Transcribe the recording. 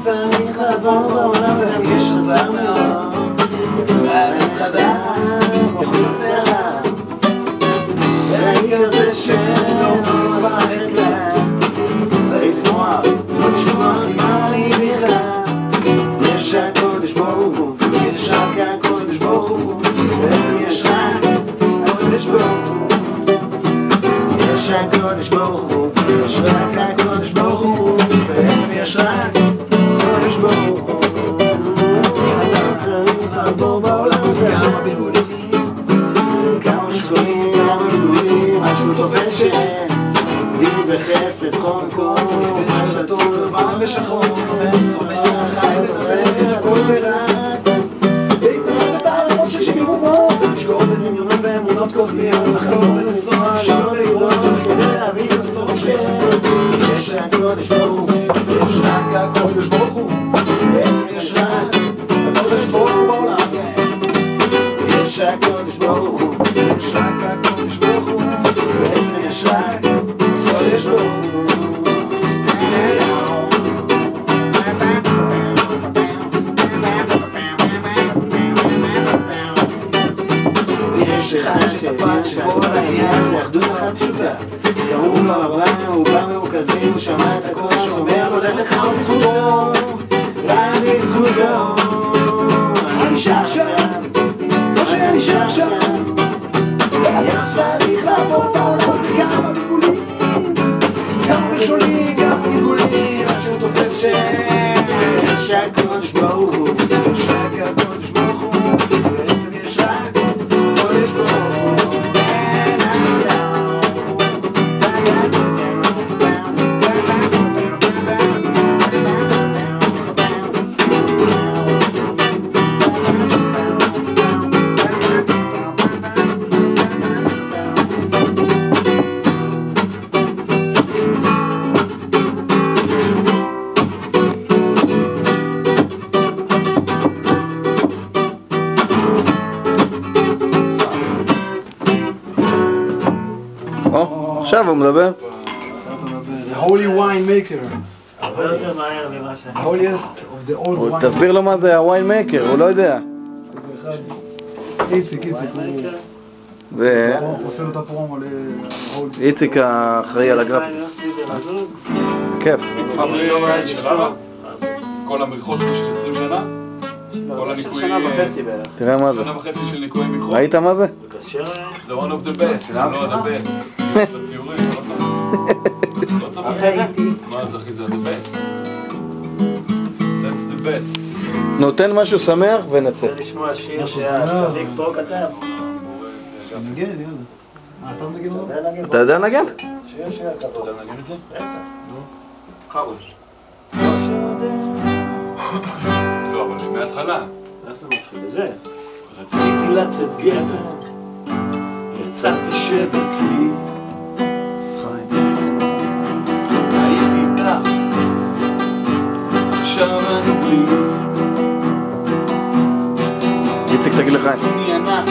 צריך לעבור בעולם זה מרגיש חצר מאוד באמת חדה בחוץ הרע רגע זה שלא מתפחד לה צריך לשמוח, לא לשמוע מה אני בכלל יש הקודש ברוך הוא, יש רק הקודש ברוך הוא בעצם יש רק הקודש ברוך הוא יש הקודש ברוך הוא, יש רק הקודש ברוך הוא בעצם יש רק הקודש ברוך הוא אתה צריך לעבור בעולם כמה בלבולים כמה שקולים, כמה בלבולים עד שהוא תופס שם דין וחסד, חום מקום ושטות לבן ושחור נובן, צומח, חי ודבר, הכל ורק להתנזר בתאר חושך שגמומות לשקור בדמיונות ואמונות קוסמיות לחקור ולנסוע, לשאול ולגרום כדי להבין את הסוף יש הקודש ברוך הוא, יש רק הקודש ברוך הוא בעצם יש רק הקודש ברוך הוא בעולם יש הקודש ברוך הוא, יש רק הקודש ברוך הוא בעצם יש רק הקודש ברוך הוא ויש אחד שתפס שכל העניין הוא אחדות אחת פשוטה קראו לו אברהם, הוא בא מרוכזים, הוא שמע את הקול שאומר לו לך לך ובזכותו רק בזכותו אני נשאר שם, לא שאני נשאר שם יש צריך לעבור בעולם כמה בלבולים כמה מכשולים, כמה גלגולים עד שהוא תופס יש הקודש ברוך הוא יש רק הקודש ברוך הוא בעצם יש רק הקודש ברוך הוא עכשיו הוא מדבר. The holy wine maker. הרבה יותר מהר ממה ש... holiest of the old wine. תסביר לו מה זה הוויין מייקר, הוא לא יודע. איציק, הוא זה עושה לו את הפרומו להולי. איציק האחראי על הגרף. כיף. כל המריחות של 20 שנה? כל הניקוי... שנה וחצי בערך. תראה מה זה. שנה וחצי של ניקוי מיקרו. ראית מה זה? זה one of the best, לא the best. בציורים, לא צריך. לא צריך. מה זה אחי, זה the best. That's the best. נותן משהו שמח ונצא. רוצה לשמוע שיר שהצדיק פה כתב? אתה מנגן, יאללה. אתה מנגן לו? אתה יודע לנגן? שיר שיר כתב. אתה יודע לנגן את זה? בטח. חרוש. לא, אבל מההתחלה. איך זה מתחיל? בזה. רציתי לצאת גבר, יצאתי שבר כלי. הייתי כך, עכשיו אני בלי. איציק תגיד לחיים. אני ענק,